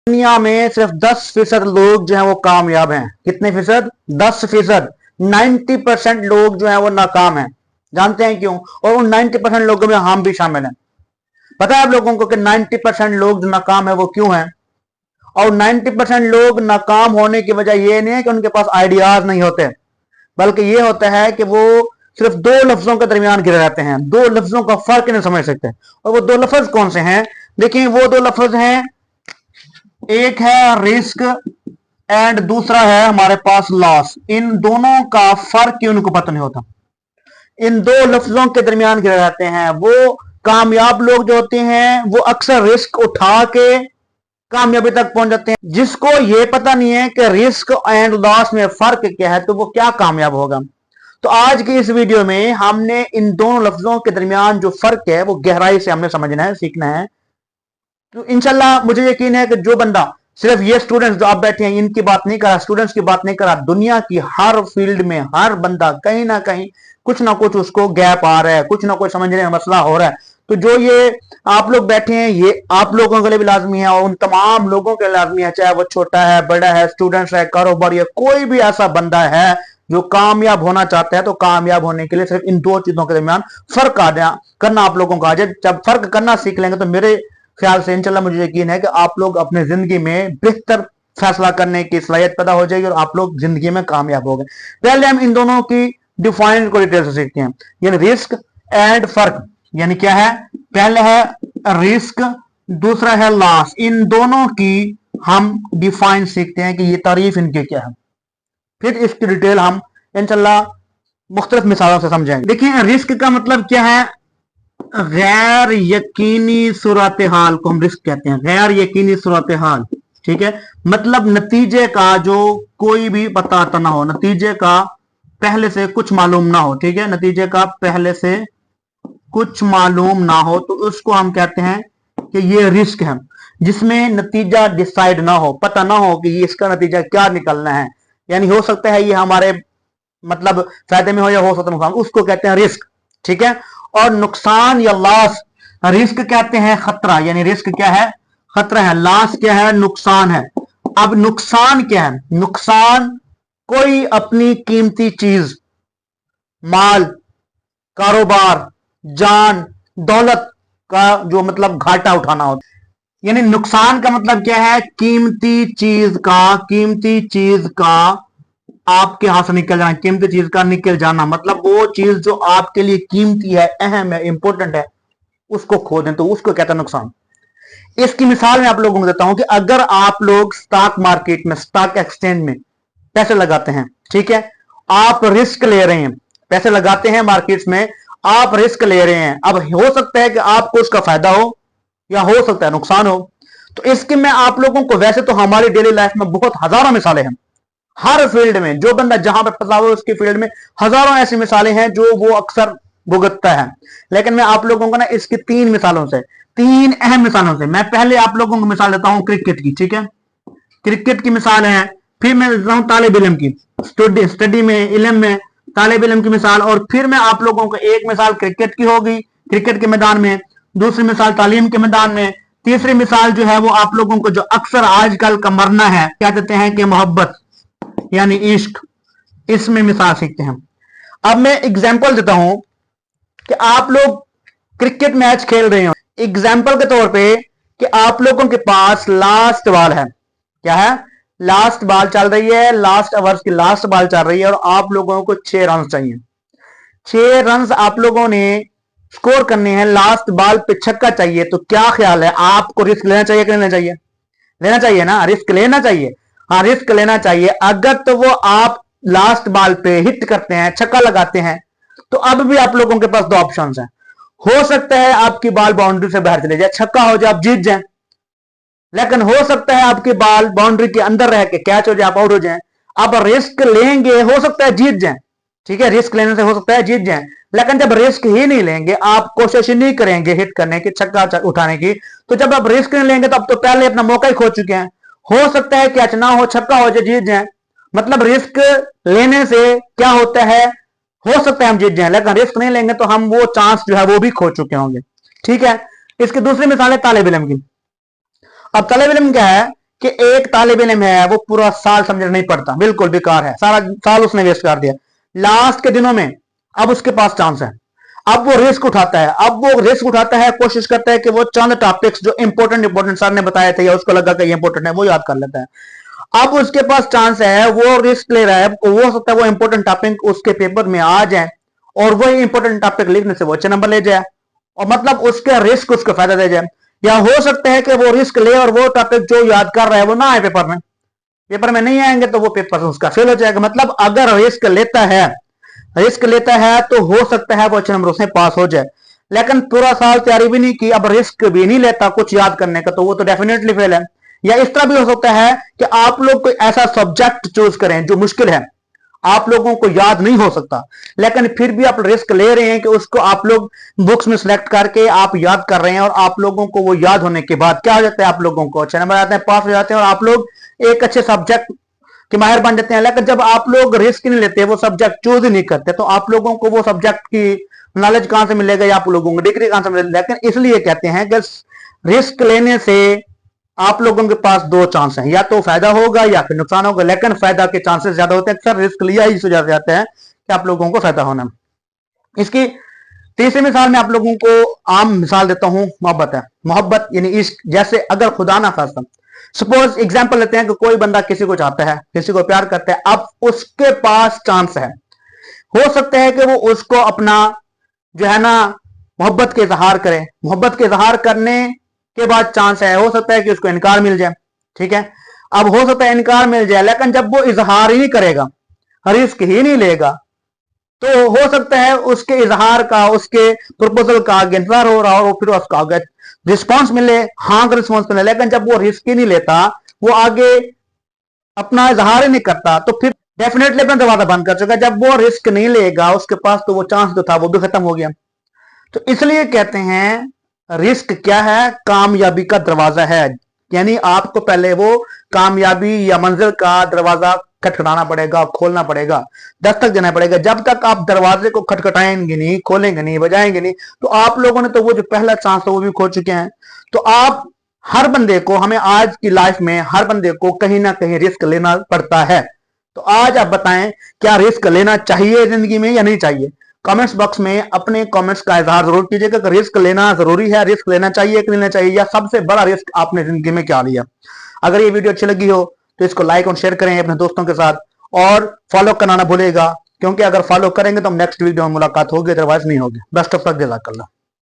दुनिया में सिर्फ 10% लोग जो है वो कामयाब हैं। कितने फीसद? 10%। 90% लोग जो है वो नाकाम हैं। जानते हैं क्यों? और उन 90% लोगों में हम भी शामिल हैं। पता है आप लोगों को कि 90% लोग जो नाकाम है वो क्यों हैं? और 90% लोग नाकाम होने की वजह यह नहीं है कि उनके पास आइडियाज नहीं होते, बल्कि यह होता है कि वो सिर्फ दो लफ्जों के दरमियान गिरे रहते हैं, दो लफ्जों का फर्क नहीं समझ सकते। और वो दो लफ्ज कौन से हैं? देखिए, वो दो लफ्ज हैं, एक है रिस्क एंड दूसरा है हमारे पास लॉस। इन दोनों का फर्क क्यों उनको पता नहीं होता? इन दो लफ्जों के दरमियान गिरे रहते हैं। वो कामयाब लोग जो होते हैं वो अक्सर रिस्क उठा के कामयाबी तक पहुंच जाते हैं। जिसको ये पता नहीं है कि रिस्क एंड लॉस में फर्क क्या है, तो वो क्या कामयाब होगा? तो आज की इस वीडियो में हमने इन दोनों लफ्जों के दरमियान जो फर्क है वो गहराई से हमने समझना है, सीखना है। तो इंशाल्लाह मुझे यकीन है कि जो बंदा, सिर्फ ये स्टूडेंट्स जो आप बैठे हैं इनकी बात नहीं करा, स्टूडेंट्स की बात नहीं करा, दुनिया की हर फील्ड में हर बंदा कहीं ना कहीं कुछ ना कुछ उसको गैप आ रहा है, कुछ ना कुछ समझने में मसला हो रहा है। तो जो ये आप लोग बैठे हैं ये आप लोगों के लिए भी लाजमी है और उन तमाम लोगों के लिए लाजमी है, चाहे वो छोटा है, बड़ा है, स्टूडेंट्स है, कारोबार है, कोई भी ऐसा बंदा है जो कामयाब होना चाहता है। तो कामयाब होने के लिए सिर्फ इन दो चीजों के दरमियान फर्क करना आप लोगों का। जब फर्क करना सीख लेंगे तो मेरे ख्याल से इंशाल्लाह मुझे यकीन है कि आप लोग अपने जिंदगी में बेहतर फैसला करने की सलाहियत पैदा हो जाएगी और आप लोग जिंदगी में कामयाब हो गए। पहले हम इन दोनों की डिफाइन को डिटेल से सीखते हैं, यानी रिस्क एंड फर्क। यानी क्या है? पहले है रिस्क, दूसरा है लॉस। इन दोनों की हम डिफाइन सीखते हैं कि ये तारीफ इनके क्या है, फिर इसकी डिटेल हम इंशाल्लाह मुख्तलिफ मिसालों से समझेंगे। देखिए, रिस्क का मतलब क्या है? गैर यकीनी सूरत हाल को हम रिस्क कहते हैं, गैर यकीनी सूरत हाल। ठीक है, मतलब नतीजे का जो कोई भी पता ना हो, नतीजे का पहले से कुछ मालूम ना हो। ठीक है, नतीजे का पहले से कुछ मालूम ना हो तो उसको हम कहते हैं कि ये रिस्क है, जिसमें नतीजा डिसाइड ना हो, पता ना हो कि ये इसका नतीजा क्या निकलना है। यानी हो सकता है ये हमारे मतलब फायदे में हो या हो सकता है नुकसान, उसको कहते हैं रिस्क। ठीक है, और नुकसान या लॉस, रिस्क कहते हैं खतरा, यानी रिस्क क्या है? खतरा है। लॉस क्या है? नुकसान है। अब नुकसान क्या है? नुकसान कोई अपनी कीमती चीज, माल, कारोबार, जान, दौलत का जो मतलब घाटा उठाना होता है। यानी नुकसान का मतलब क्या है? कीमती चीज का आपके हाथ से निकल जाना, कीमती चीज का निकल जाना, मतलब वो चीज जो आपके लिए कीमती है, अहम है, इंपॉर्टेंट है, उसको खो दें तो उसको कहता है नुकसान। इसकी मिसाल मैं आप लोगों को देता हूं कि अगर आप लोग स्टॉक मार्केट में, स्टॉक एक्सचेंज में पैसे लगाते हैं, ठीक है, आप रिस्क ले रहे हैं, पैसे लगाते हैं मार्केट्स में, आप रिस्क ले रहे हैं। अब हो सकता है कि आपको उसका फायदा हो या हो सकता है नुकसान हो। तो इसके मैं आप लोगों को, वैसे तो हमारी डेली लाइफ में बहुत हजारों मिसालें हैं, हर फील्ड में जो बंदा जहां पर फंसा हुआ है उसकी फील्ड में हजारों ऐसी मिसालें हैं जो वो अक्सर भुगतता है। लेकिन मैं आप लोगों को ना इसकी तीन मिसालों से, तीन अहम मिसालों से, मैं पहले आप लोगों को मिसाल देता हूं क्रिकेट की। ठीक है, क्रिकेट की मिसाल है, फिर मैं देता हूं तालिब इल्म की, स्टडी में, इल्म में तालिब इल्म की मिसाल, और फिर मैं आप लोगों को एक मिसाल क्रिकेट की होगी, क्रिकेट के मैदान में, दूसरी मिसाल तालीम के मैदान में, तीसरी मिसाल जो है वो आप लोगों को जो अक्सर आजकल का मरना है, क्या कहते हैं कि मोहब्बत यानी इश्क, इसमें मिसाल सीखते हैं। अब मैं एग्जांपल देता हूं कि आप लोग क्रिकेट मैच खेल रहे हो, एग्जांपल के तौर पे कि आप लोगों के पास लास्ट बॉल है, क्या है? लास्ट बॉल चल रही है, लास्ट ओवर्स की लास्ट बॉल चल रही है और आप लोगों को 6 रन चाहिए। 6 रन आप लोगों ने स्कोर करने हैं, लास्ट बॉल पे छक्का चाहिए। तो क्या ख्याल है, आपको रिस्क लेना चाहिए कि लेना चाहिए? लेना चाहिए ना, रिस्क लेना चाहिए। हाँ, रिस्क लेना चाहिए। अगर तो वो आप लास्ट बॉल पे हिट करते हैं, छक्का लगाते हैं, तो अब भी आप लोगों के पास दो ऑप्शन हैं। हो सकता है आपकी बॉल बाउंड्री से बाहर चले जाए, छक्का हो जाए, आप जीत जाए। लेकिन हो सकता है आपकी बॉल बाउंड्री के अंदर रह के कैच हो जाए, आप आउट हो जाए। अब रिस्क लेंगे, हो सकता है जीत जाए। ठीक है, रिस्क लेने से हो सकता है जीत जाए, लेकिन जब रिस्क ही नहीं लेंगे, आप कोशिश ही नहीं करेंगे हिट करने की, छक्का उठाने की, तो जब आप रिस्क नहीं लेंगे तो अब तो पहले अपना मौका ही खो चुके हैं। हो सकता है कैच ना हो, छक्का हो जाए, जीत जाए। मतलब रिस्क लेने से क्या होता है, हो सकता है हम जीत जाएं, लेकिन रिस्क नहीं लेंगे तो हम वो चांस जो है वो भी खो चुके होंगे। ठीक है, इसकी दूसरी मिसाल है तालिब इल्म की। अब तालिब इल्म क्या है कि एक तालिब इल्म है वो पूरा साल समझ नहीं पड़ता, बिल्कुल बेकार है, सारा साल उसने वेस्ट कर दिया। लास्ट के दिनों में अब उसके पास चांस है, अब वो रिस्क उठाता है, कोशिश करता है कि वो चंद टॉपिक्स जो इंपॉर्टेंट सर ने बताए थे या उसको लगा कि ये इंपॉर्टेंट है वो याद कर लेता है। अब उसके पास चांस है, वो रिस्क ले रहा है, वो हो सकता है वो इंपॉर्टेंट टॉपिक उसके पेपर में आ जाए और वही इंपॉर्टेंट टॉपिक लिखने से वो अच्छे नंबर ले जाए, और मतलब उसका रिस्क उसको फायदा दे जाए। या हो सकता है कि वो रिस्क ले और वो टॉपिक जो याद कर रहा है वो ना आए पेपर में नहीं आएंगे तो वो पेपर उसका फेल हो जाएगा। मतलब अगर रिस्क लेता है तो हो सकता है वो अच्छे नंबरों से पास हो जाए, लेकिन पूरा साल तैयारी भी नहीं की, अब रिस्क भी नहीं लेता कुछ याद करने का, तो वो तो डेफिनेटली फेल है। या इस तरह भी हो सकता है कि आप लोग कोई ऐसा सब्जेक्ट चूज करें जो मुश्किल है, आप लोगों को याद नहीं हो सकता, लेकिन फिर भी आप रिस्क ले रहे हैं कि उसको आप लोग बुक्स में सिलेक्ट करके आप याद कर रहे हैं, और आप लोगों को वो याद होने के बाद क्या हो जाता है, आप लोगों को अच्छे नंबर आते हैं, पास हो जाते हैं और आप लोग एक अच्छे सब्जेक्ट के माहिर बन जाते हैं। लेकिन जब आप लोग रिस्क नहीं लेते, वो सब्जेक्ट चूज नहीं करते, तो आप लोगों को वो सब्जेक्ट की नॉलेज कहां से मिलेगा या आप लोगों को डिग्री कहां से मिलेगी। लेकिन इसलिए कहते हैं कि रिस्क लेने से आप लोगों के पास दो चांस हैं, या तो फायदा होगा या फिर नुकसान होगा, लेकिन फायदा के चांसेस ज्यादा होते हैं। अक्सर रिस्क लिया ही ज्यादा जाता है कि आप लोगों को फायदा होना। इसकी तीसरी मिसाल में आप लोगों को आम मिसाल देता हूं, मोहब्बत है। मोहब्बत यानी इश्क। जैसे अगर खुदा ना खास्ता सपोज एग्जाम्पल लेते हैं कि कोई बंदा किसी को चाहता है, किसी को प्यार करता है, अब उसके पास चांस है, हो सकता है कि वो उसको अपना जो है ना मोहब्बत के इजहार करे, मोहब्बत के इजहार करने के बाद चांस है, हो सकता है कि उसको इनकार मिल जाए, ठीक है। अब हो सकता है इनकार मिल जाए, लेकिन जब वो इजहार ही नहीं करेगा, रिस्क ही नहीं लेगा, तो हो सकता है उसके इजहार का, उसके प्रपोजल का आगे इंतजार हो रहा हो, फिर उसका आगे रिस्पॉन्स मिले, हाँ का रिस्पॉन्स मिले, लेकिन जब वो रिस्क ही नहीं लेता, वो आगे अपना इजहार ही नहीं करता, तो फिर डेफिनेटली अपना दरवाजा बंद कर चुका। जब वो रिस्क नहीं लेगा उसके पास, तो वो चांस जो था वो भी खत्म हो गया। तो इसलिए कहते हैं रिस्क क्या है, कामयाबी का दरवाजा है। यानी आपको पहले वो कामयाबी या मंजिल का दरवाजा खटखटाना पड़ेगा, खोलना पड़ेगा, दस्तक देना पड़ेगा। जब तक आप दरवाजे को खटखटाएंगे नहीं, खोलेंगे नहीं, बजाएंगे नहीं, तो आप लोगों ने तो वो जो पहला चांस था वो भी खो चुके हैं। तो आप हर बंदे को, हमें आज की लाइफ में हर बंदे को कहीं ना कहीं रिस्क लेना पड़ता है। तो आज आप बताएं, क्या रिस्क लेना चाहिए जिंदगी में या नहीं चाहिए? कमेंट्स बॉक्स में अपने कमेंट्स का इजहार जरूर कीजिएगा कि रिस्क लेना जरूरी है, रिस्क लेना चाहिए कि लेना चाहिए, या सबसे बड़ा रिस्क आपने जिंदगी में क्या लिया। अगर ये वीडियो अच्छी लगी हो तो इसको लाइक और शेयर करें अपने दोस्तों के साथ, और फॉलो करना ना भूलेगा, क्योंकि अगर फॉलो करेंगे तो हम नेक्स्ट वीडियो में मुलाकात होगी, अदरवाइज नहीं होगी। बेस्ट ऑफ लक, जज़ाकल्लाह।